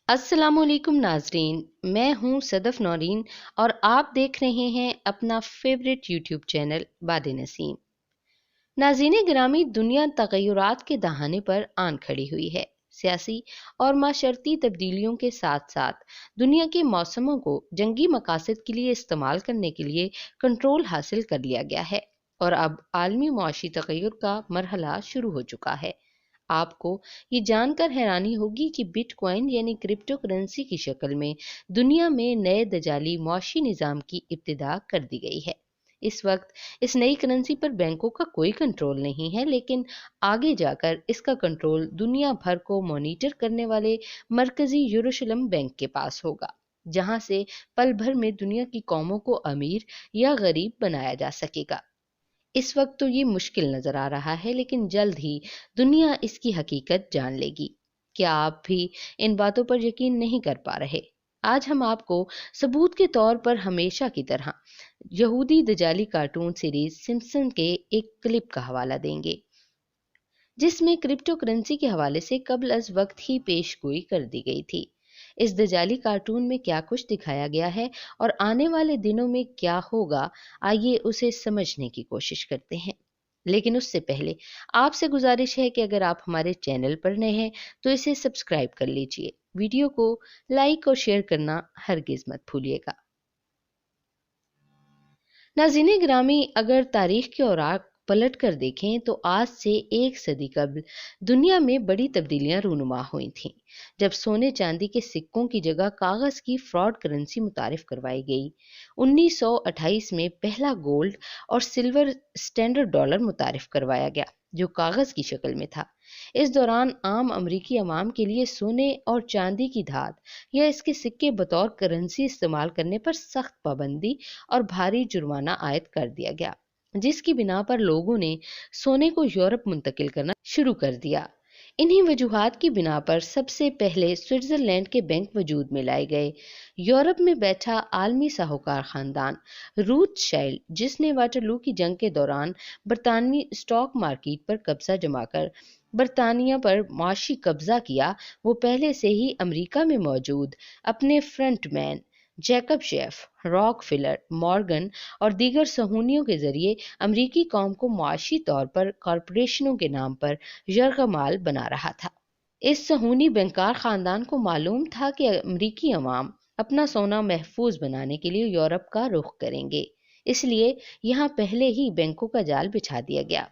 अस्सलाम वालेकुम नाजरीन, मैं हूं सदफ नौरीन और आप देख रहे हैं अपना फेवरेट यूट्यूब चैनल बाद नसीम। नाज़रीन गिरामी, दुनिया तग़य्युरात के दहाने पर आन खड़ी हुई है। सियासी और माशरती तब्दीलियों के साथ साथ दुनिया के मौसमों को जंगी मकासद के लिए इस्तेमाल करने के लिए कंट्रोल हासिल कर लिया गया है और अब आलमी मुआशी तग़य्युर का मरहला शुरू हो चुका है। आपको ये जानकर हैरानी होगी कि बिटकॉइन यानी क्रिप्टो करेंसी की शक्ल में दुनिया में नए दजाली मुआशी निज़ाम की इब्तिदा कर दी गई है। इस वक्त इस नई करेंसी पर बैंकों का कोई कंट्रोल नहीं है, लेकिन आगे जाकर इसका कंट्रोल दुनिया भर को मॉनिटर करने वाले मरकजी यरूशलेम बैंक के पास होगा, जहां से पल भर में दुनिया की कौमों को अमीर या गरीब बनाया जा सकेगा। इस वक्त तो ये मुश्किल नजर आ रहा है, लेकिन जल्द ही दुनिया इसकी हकीकत जान लेगी। क्या आप भी इन बातों पर यकीन नहीं कर पा रहे? आज हम आपको सबूत के तौर पर हमेशा की तरह यहूदी दजाली कार्टून सीरीज सिम्पसन के एक क्लिप का हवाला देंगे, जिसमें क्रिप्टो करेंसी के हवाले से कबल अज वक्त ही पेशगोई कर दी गई थी। इस दजाली कार्टून में क्या कुछ दिखाया गया है और आने वाले दिनों में क्या होगा, आइए उसे समझने की कोशिश करते हैं। लेकिन उससे पहले आपसे गुजारिश है कि अगर आप हमारे चैनल पर नए हैं तो इसे सब्सक्राइब कर लीजिए। वीडियो को लाइक और शेयर करना हरगिज मत भूलिएगा। नाज़रीन गिरामी, अगर तारीख के औराक पलट कर देखें तो आज से एक सदी कबल दुनिया में बड़ी तब्दीलियां रूनुमा हुई थीं, जब सोने चांदी के सिक्कों की जगह कागज की फ्रॉड करेंसी मुतारिफ करवाई गई। 1928 में पहला गोल्ड और सिल्वर स्टैंडर्ड डॉलर मुतारिफ करवाया गया, जो कागज की शक्ल में था। इस दौरान आम अमरीकी अवाम के लिए सोने और चांदी की धात या इसके सिक्के बतौर करेंसी इस्तेमाल करने पर सख्त पाबंदी और भारी जुर्माना आयद कर दिया गया, जिसकी बिना पर लोगों ने सोने को यूरोप मुंतकिल करना शुरू कर दिया। इन्हीं वजूहात की बिना पर सबसे पहले स्विट्जरलैंड के बैंक वजूद में लाए गए। यूरोप में बैठा आलमी साहूकार खानदान रूथशाइल्ड, जिसने वाटरलू की जंग के दौरान बरतानवी स्टॉक मार्केट पर कब्जा जमाकर बरतानिया पर मुआशी कब्जा किया, वो पहले से ही अमेरिका में मौजूद अपने frontman Jacob chef, Rockefeller, Morgan और दीगर सहूनियों के जरिए अमरीकी कौम को मुआशी तौर पर कॉरपोरेशनों के नाम पर यरगमाल बना रहा था। इस सहूनी बैंकार खानदान को मालूम था कि अमरीकी अवाम अपना सोना महफूज बनाने के लिए यूरोप का रुख करेंगे, इसलिए यहाँ पहले ही बैंकों का जाल बिछा दिया गया,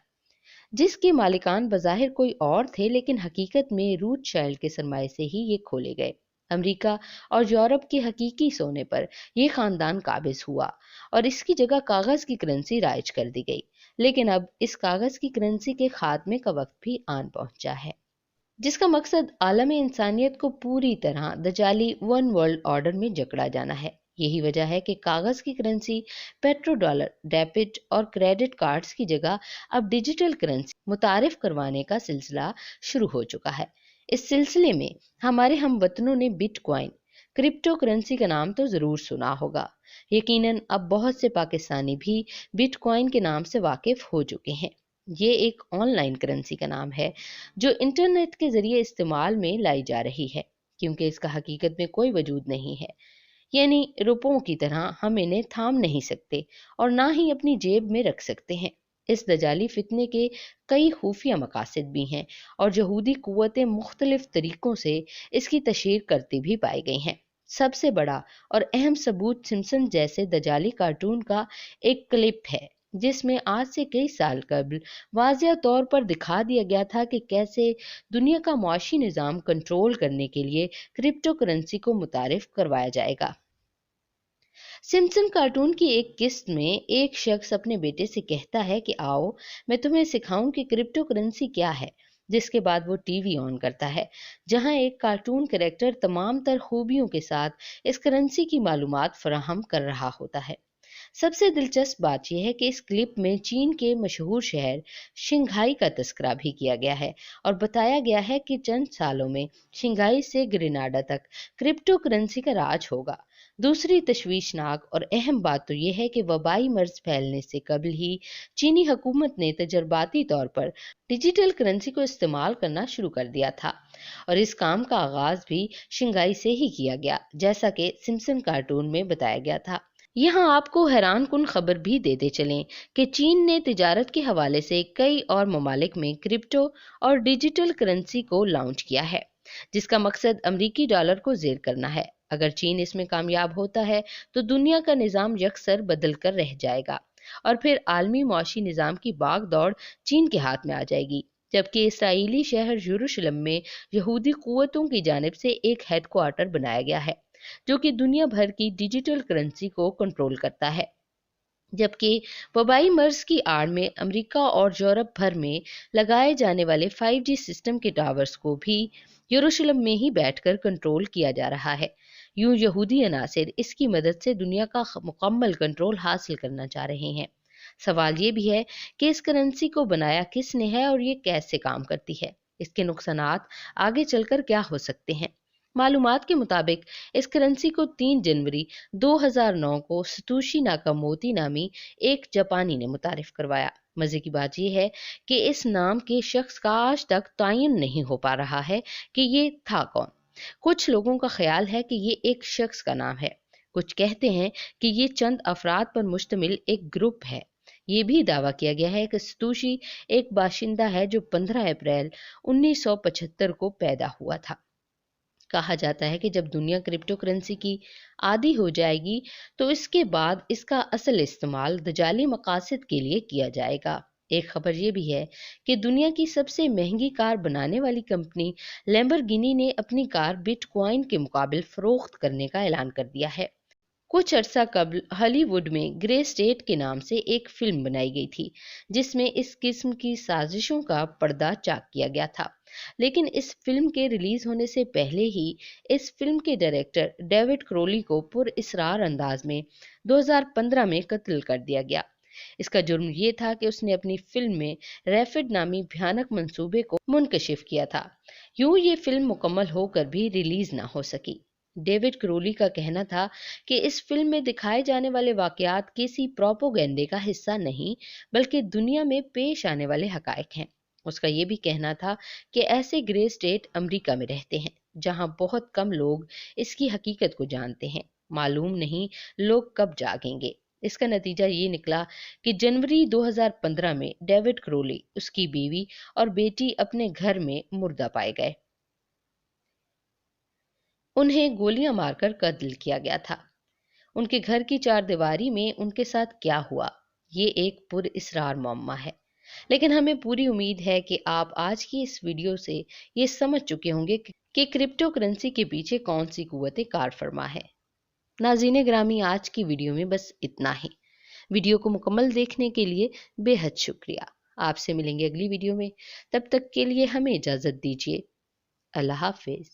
जिसके मालिकान बज़ाहिर कोई और थे, लेकिन हकीकत में रूथशाइल्ड के सरमाए से ही ये खोले गए। अमेरिका और यूरोप के हकीकी सोने पर यह खानदान काबिज हुआ और इसकी जगह कागज की करेंसी राइज कर दी गई। लेकिन अब इस कागज की करेंसी के खात्मे का वक्त भी आन पहुंचा है, जिसका मकसद आलम इंसानियत को पूरी तरह दजाली वन वर्ल्ड ऑर्डर में जकड़ा जाना है। यही वजह है कि कागज की करेंसी, पेट्रो डॉलर, डेबिट और क्रेडिट कार्ड्स की जगह अब डिजिटल करेंसी मुतारिफ करवाने का सिलसिला शुरू हो चुका है। इस सिलसिले में हमारे हमवतनों ने बिटकॉइन क्रिप्टो करेंसी का नाम तो जरूर सुना होगा। यकीनन अब बहुत से पाकिस्तानी भी बिटकॉइन के नाम से वाकिफ हो चुके हैं। ये एक ऑनलाइन करेंसी का नाम है जो इंटरनेट के जरिए इस्तेमाल में लाई जा रही है, क्योंकि इसका हकीकत में कोई वजूद नहीं है। यानी रुपयों की तरह हम इन्हें थाम नहीं सकते और ना ही अपनी जेब में रख सकते हैं। इस दजाली फितने के कई खुफिया मकासद भी हैं और यहूदी कुव्वतें मुख्तलिफ तरीकों से इसकी तशहीर करती भी पाई गई हैं। सबसे बड़ा और अहम सबूत सिम्पसन जैसे दजाली कार्टून का एक क्लिप है, जिसमें आज से कई साल कबल वाज़िया तौर पर दिखा दिया गया था कि कैसे दुनिया का मुआशी निज़ाम कंट्रोल करने के लिए क्रिप्टो करेंसी को मुतारिफ करवाया जाएगा। सिम्पसन कार्टून की एक किस्त में एक शख्स अपने बेटे से कहता है कि आओ मैं तुम्हें सिखाऊं कि क्रिप्टो करेंसी क्या है। जिसके बाद वो टीवी ऑन करता है, जहां एक कार्टून कैरेक्टर तमाम तर खूबियों के साथ इस करेंसी की मालूमात फराहम कर रहा होता है। सबसे दिलचस्प बात यह है कि इस क्लिप में चीन के मशहूर शहर शंघाई का तस्करा भी किया गया है और बताया गया है कि चंद सालों में शंघाई से ग्रेनाडा तक क्रिप्टो करेंसी का राज होगा। दूसरी तशवीशनाक और अहम बात तो यह है कि वबाई मर्ज फैलने से कबल ही चीनी हुकूमत ने तजर्बाती तौर पर डिजिटल करेंसी को इस्तेमाल करना शुरू कर दिया था और इस काम का आगाज भी शंघाई से ही किया गया, जैसा कि सिम्पसन कार्टून में बताया गया था। यहाँ आपको हैरान कुन खबर भी देते चलें कि चीन ने तिजारत के हवाले से कई और ममालिक में क्रिप्टो और डिजिटल करेंसी को लॉन्च किया है, जिसका मकसद अमरीकी डॉलर को जेर करना है। अगर चीन इसमें कामयाब होता है तो दुनिया का निज़ाम यकसर बदल कर रह जाएगा और फिर आलमी मौशी निज़ाम की भाग दौड़ चीन के हाथ में आ जाएगी। जबकि इसराइली शहर यरूशलेम में यहूदी कुव्वतों की जानिब से एक हेडक्वार्टर बनाया गया है जो कि दुनिया भर की डिजिटल करेंसी को कंट्रोल करता है। जबकि वबाई मर्ज की आड़ में अमेरिका और यूरोप भर में लगाए जाने वाले 5G सिस्टम के टावर्स को भी यरूशलेम में ही बैठकर कंट्रोल किया जा रहा है। यूं यहूदी अनासिर इसकी मदद से दुनिया का मुकम्मल कंट्रोल हासिल करना चाह रहे हैं। सवाल ये भी है कि इस करेंसी को बनाया किसने है और ये कैसे काम करती है। इसके नुकसानात आगे चलकर क्या हो सकते हैं। मालूमात के मुताबिक इस करेंसी को 3 जनवरी 2009 को सतोशी नाकामोतो नामी एक जापानी ने मुतारिफ करवाया। मजे की बात यह है कि इस नाम के शख्स का आज तक तयन नहीं हो पा रहा है कि ये था कौन। कुछ लोगों का ख्याल है कि ये एक शख्स का नाम है, कुछ कहते हैं कि ये चंद अफराद पर मुश्तमिल एक ग्रुप है। ये भी दावा किया गया है कि सतोशी एक बाशिंदा है जो 15 अप्रैल 1975 को पैदा हुआ था। कहा जाता है कि जब दुनिया क्रिप्टो करेंसी की आदी हो जाएगी तो इसके बाद इसका असल इस्तेमाल दजाली मकासद के लिए किया जाएगा। एक खबर ये भी है कि दुनिया की सबसे महंगी कार बनाने वाली कंपनी लैम्बोर्गिनी ने अपनी कार बिटकॉइन के मुकाबले फरोख्त करने का ऐलान कर दिया है। कुछ अरसा कबल हॉलीवुड में ग्रे स्टेट के नाम से एक फिल्म बनाई गई थी जिसमें इस किस्म की साजिशों का पर्दा चाक किया गया था, लेकिन इस फिल्म के रिलीज होने से पहले ही इस फिल्म के डायरेक्टर डेविड क्रोली को पुरइसरार अंदाज में 2015 में कत्ल कर दिया गया। इसका जुर्म ये था कि उसने अपनी फिल्म में रैफिड नामी भयानक मंसूबे को मुनकशिफ किया था। यूं ये फिल्म मुकम्मल होकर भी रिलीज ना हो सकी। डेविड क्रोली का कहना था कि इस फिल्म में दिखाए जाने वाले वाकयात किसी प्रोपोगेंडे का हिस्सा नहीं बल्कि दुनिया में पेश आने वाले हकायक हैं। उसका ये भी कहना था कि ऐसे ग्रे स्टेट अमेरिका में रहते हैं जहां बहुत कम लोग इसकी हकीकत को जानते हैं। मालूम नहीं लोग कब जागेंगे। इसका नतीजा ये निकला कि जनवरी 2015 में डेविड क्रोली, उसकी बीवी और बेटी अपने घर में मुर्दा पाए गए। उन्हें गोलियां मारकर कत्ल किया गया था। उनके घर की चारदीवारी में उनके साथ क्या हुआ, ये एक पुरइसरार मामला है। लेकिन हमें पूरी उम्मीद है कि आप आज की इस वीडियो से ये समझ चुके होंगे कि क्रिप्टो करेंसी के पीछे कौन सी कुव्वत कार फरमा है। नाज़रीन ग्रामी, आज की वीडियो में बस इतना ही। वीडियो को मुकम्मल देखने के लिए बेहद शुक्रिया। आपसे मिलेंगे अगली वीडियो में, तब तक के लिए हमें इजाज़त दीजिए। अल्लाह हाफिज।